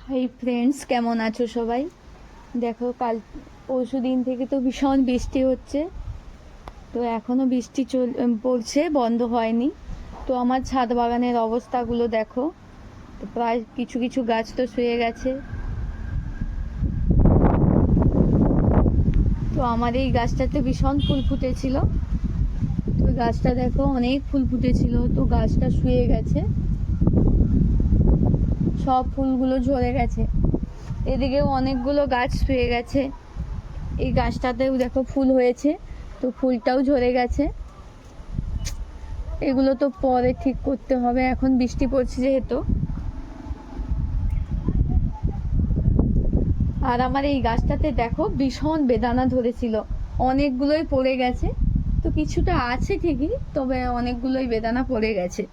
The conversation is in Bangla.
হাই ফ্রেন্ডস, কেমন আছো সবাই? দেখো, কাল পরশু দিন থেকে তো ভীষণ বৃষ্টি হচ্ছে। তো এখনও বৃষ্টি পড়ছে, বন্ধ হয়নি। তো আমার ছাদ বাগানের অবস্থাগুলো দেখো। তো প্রায় কিছু কিছু গাছ তো শুয়ে গেছে। তো আমার এই গাছটাতে ভীষণ ফুল ফুটেছিল। তো গাছটা দেখো, অনেক ফুল ফুটেছিল, তো গাছটা শুয়ে গেছে, সব ফুলগুলো ঝরে গেছে। এদিকেও অনেকগুলো গাছ শুয়ে গেছে। এই গাছটাতেও দেখো ফুল হয়েছে, তো ফুলটাও ঝরে গেছে। এগুলো তো পরে ঠিক করতে হবে, এখন বৃষ্টি পড়ছে যেহেতু। আর আমার এই গাছটাতে দেখো ভীষণ বেদানা ধরেছিল, অনেকগুলোই পড়ে গেছে। তো কিছুটা আছে ঠিকই, তবে অনেকগুলোই বেদানা পড়ে গেছে।